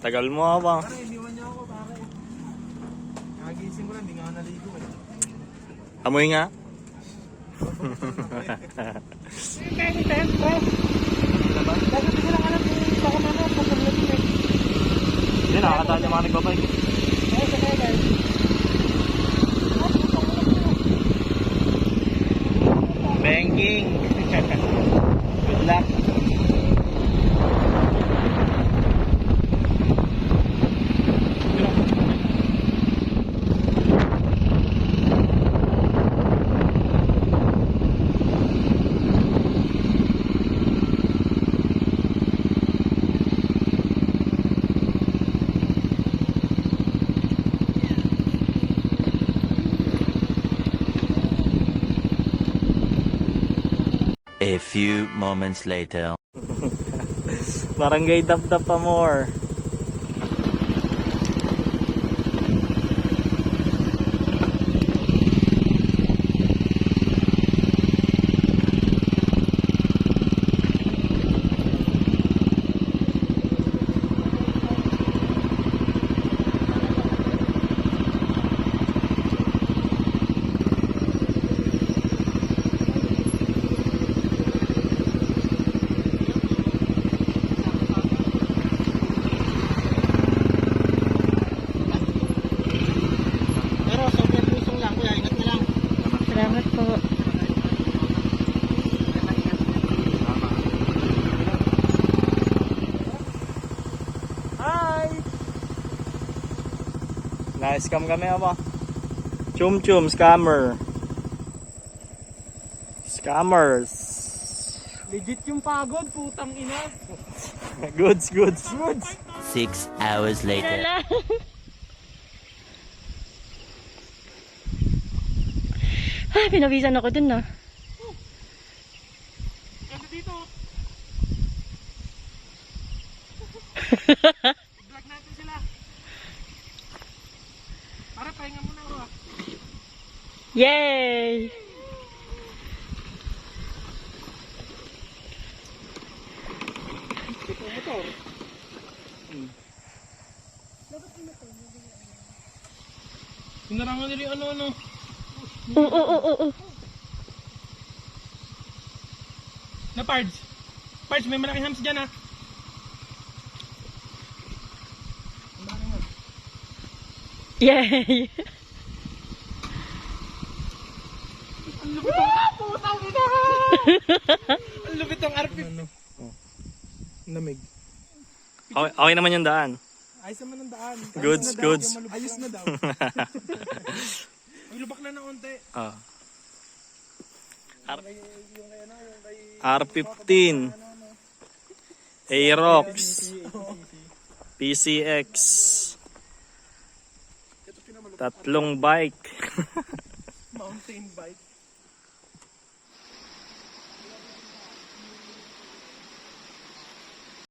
Tagal mo ha ba? Pare, iniwan niya ako pare. Nagising ko lang, hindi nga ako naligo eh. Amoy nga. Hindi, nakakatahan yung mga nagbabay. Banking. Good luck. A few moments later. Barangay Dap-Dap pa more. Salamat po. Hi! Na-scam kami apa? Chum-chum, scammer. Scammers. Legit yung pagod, putang ina. Goods. 6 hours later. Ay, pinawisan ako dun na. Kasi dito. Vlog natin sila. Para pahinga muna ako ah. Yay! Ito motor. Pinarangan nila yung ano-ano. Oo. Na parts. Parts, may malaking hams dyan ah. Yay! Ang lupit ang putang ina! Ang lupit ang RP. Lamig. Okay naman yung daan. Ayos naman ang daan. Goods. Ayos na daw. May lubak na na onte. R15 Aerox PCX tatlong bike Mountain bike.